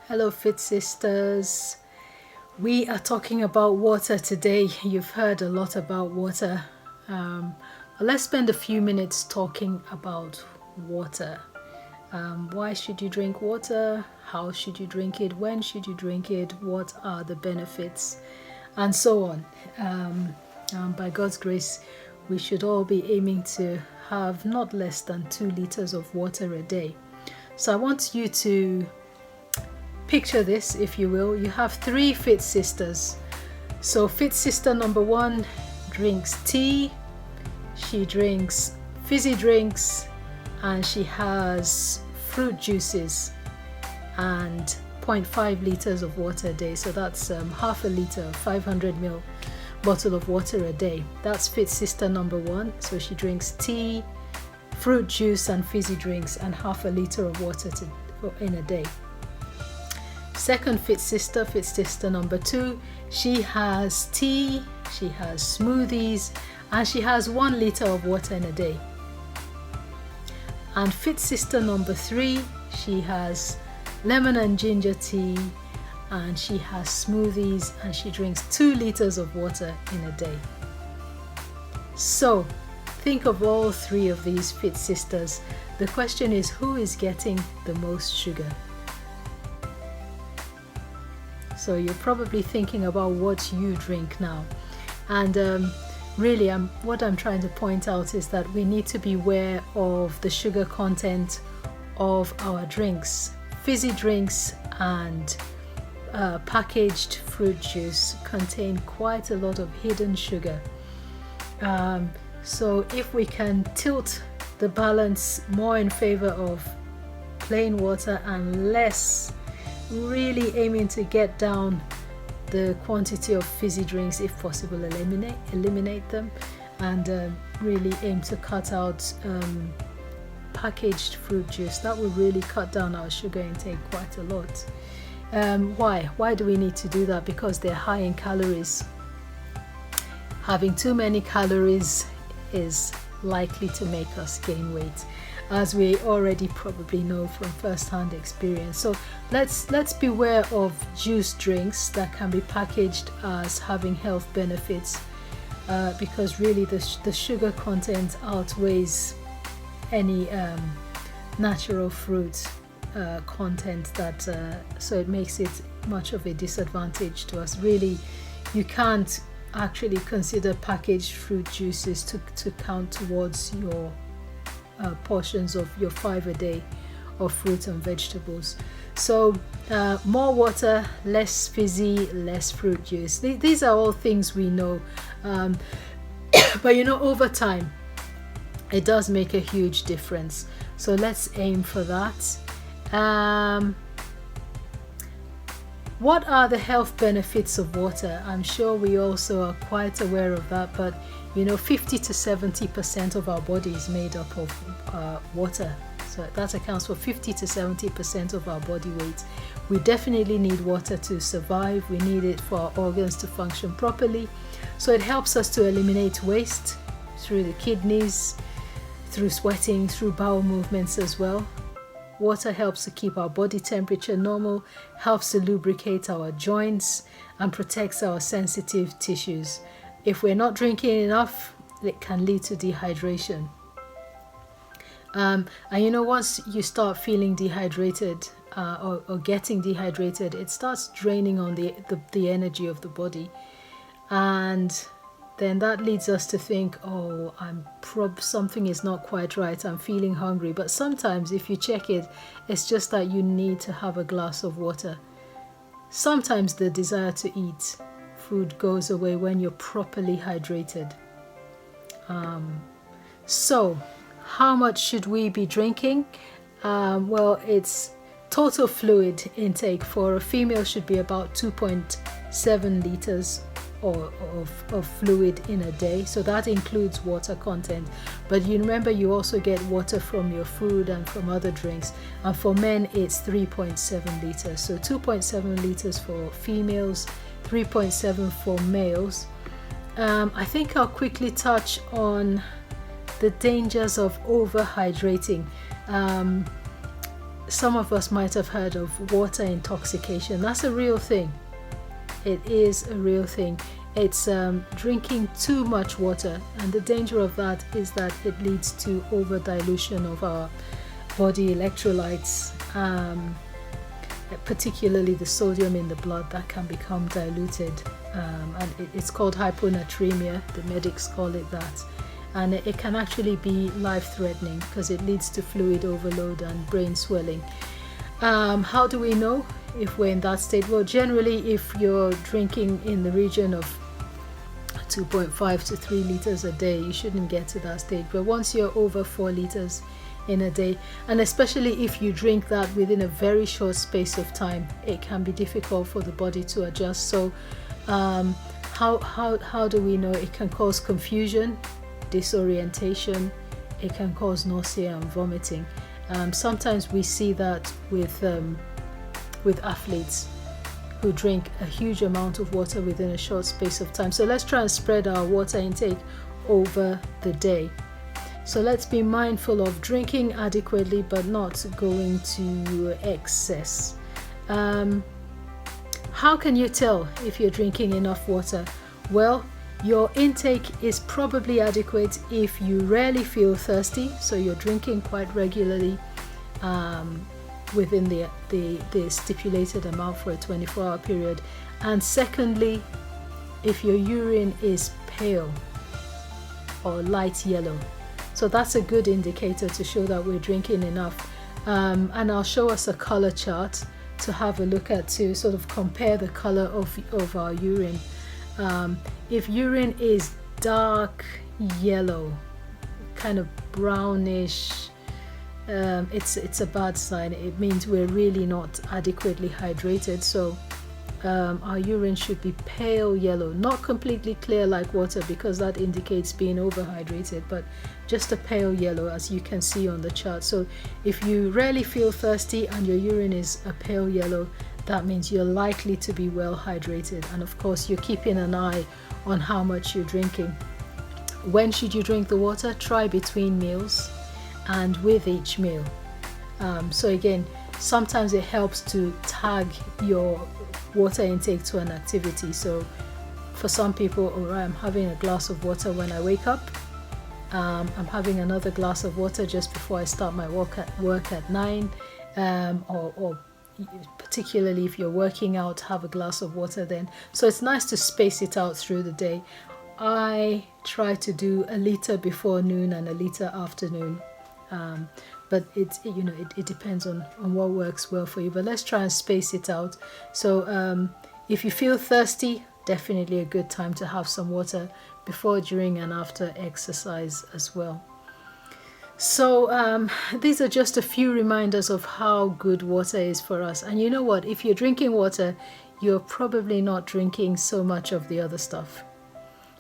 Hello, Fit Sisters. We are talking about water today. You've heard a lot about water. But let's spend a few minutes talking about water. Why should you drink water? How should you drink it? When should you drink it? What are the benefits? And so on. By God's grace, we should all be aiming to have not less than 2 liters of water a day. So I want you to picture this, if you will. You have 3 Fit Sisters. So Fit Sister number 1 drinks tea, she drinks fizzy drinks, and she has fruit juices and 0.5 liters of water a day. So that's half a liter, 500 ml bottle of water a day. That's Fit Sister number 1. So she drinks tea, fruit juice and fizzy drinks and half a liter of water in a day. Second Fit Sister number 2, she has tea, she has smoothies, and she has 1 liter of water in a day. And Fit Sister number 3, she has lemon and ginger tea, and she has smoothies, and she drinks 2 liters of water in a day. So think of all 3 of these Fit Sisters. The question is, who is getting the most sugar? So you're probably thinking about what you drink now. And really, what I'm trying to point out is that we need to be aware of the sugar content of our drinks. Fizzy drinks and packaged fruit juice contain quite a lot of hidden sugar. So if we can tilt the balance more in favor of plain water and less, really aiming to get down the quantity of fizzy drinks, if possible, eliminate them, and really aim to cut out packaged fruit juice. That will really cut down our sugar intake quite a lot. Why do we need to do that? Because they're high in calories. Having too many calories is likely to make us gain weight, as we already probably know from first-hand experience. So let's beware of juice drinks that can be packaged as having health benefits, because really the sugar content outweighs any natural fruit content, so it makes it much of a disadvantage to us. Really, you can't actually consider packaged fruit juices to count towards your portions of your 5 a day of fruit and vegetables. So more water, less fizzy, less fruit juice. These are all things we know, but over time it does make a huge difference. So let's aim for that. What are the health benefits of water? I'm sure we also are quite aware of that, but 50 to 70% of our body is made up of water. So that accounts for 50 to 70% of our body weight. We definitely need water to survive. We need it for our organs to function properly. So it helps us to eliminate waste through the kidneys, through sweating, through bowel movements as well. Water helps to keep our body temperature normal, helps to lubricate our joints, and protects our sensitive tissues. If we're not drinking enough, it can lead to dehydration. And once you start feeling dehydrated or getting dehydrated, it starts draining on the energy of the body. And then that leads us to think, something is not quite right, I'm feeling hungry. But sometimes if you check it, it's just that you need to have a glass of water. Sometimes the desire to eat food goes away when you're properly hydrated. So how much should we be drinking? It's total fluid intake for a female should be about 2.7 liters of fluid in a day. So that includes water content, but you remember you also get water from your food and from other drinks. And for men it's 3.7 liters. So 2.7 liters for females, 3.7 for males. I think I'll quickly touch on the dangers of overhydrating. some of us might have heard of water intoxication. That's a real thing. It is a real thing. It's drinking too much water, and the danger of that is that it leads to over dilution of our body electrolytes, particularly the sodium in the blood that can become diluted, and it's called hyponatremia. The medics call it that, and it can actually be life-threatening because it leads to fluid overload and brain swelling. How do we know if we're in that state? Well, generally, if you're drinking in the region of 2.5 to 3 liters a day, you shouldn't get to that stage. But once you're over 4 liters in a day, and especially if you drink that within a very short space of time, it can be difficult for the body to adjust. So how do we know? It can cause confusion, disorientation, it can cause nausea and vomiting. Sometimes we see that with athletes who drink a huge amount of water within a short space of time. So let's try and spread our water intake over the day. So let's be mindful of drinking adequately but not going to excess. How can you tell if you're drinking enough water? Well, your intake is probably adequate if you rarely feel thirsty, so you're drinking quite regularly within the stipulated amount for a 24-hour period. And secondly, if your urine is pale or light yellow. So that's a good indicator to show that we're drinking enough. And I'll show us a color chart to have a look at, to sort of compare the color of our urine. If urine is dark yellow, kind of brownish, it's a bad sign. It means we're really not adequately hydrated. So our urine should be pale yellow, not completely clear like water, because that indicates being overhydrated, but just a pale yellow, as you can see on the chart. So if you rarely feel thirsty and your urine is a pale yellow, that means you're likely to be well hydrated. And of course, you're keeping an eye on how much you're drinking. When should you drink the water? Try between meals and with each meal. So again, sometimes it helps to tag your water intake to an activity. So for some people, all right, I'm having a glass of water when I wake up. I'm having another glass of water just before I start my work at 9, or particularly if you're working out, have a glass of water then. So it's nice to space it out through the day. I try to do a liter before noon and a liter after noon. But it depends on what works well for you. But let's try and space it out. So if you feel thirsty, definitely a good time to have some water before, during, and after exercise as well. So these are just a few reminders of how good water is for us. And you know what? If you're drinking water, you're probably not drinking so much of the other stuff.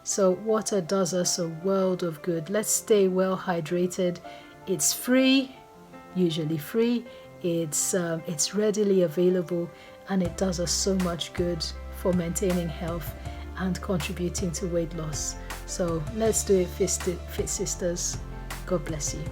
So water does us a world of good. Let's stay well hydrated. It's free, usually free. It's readily available, and it does us so much good for maintaining health and contributing to weight loss. So let's do it, Fit Sisters. God bless you.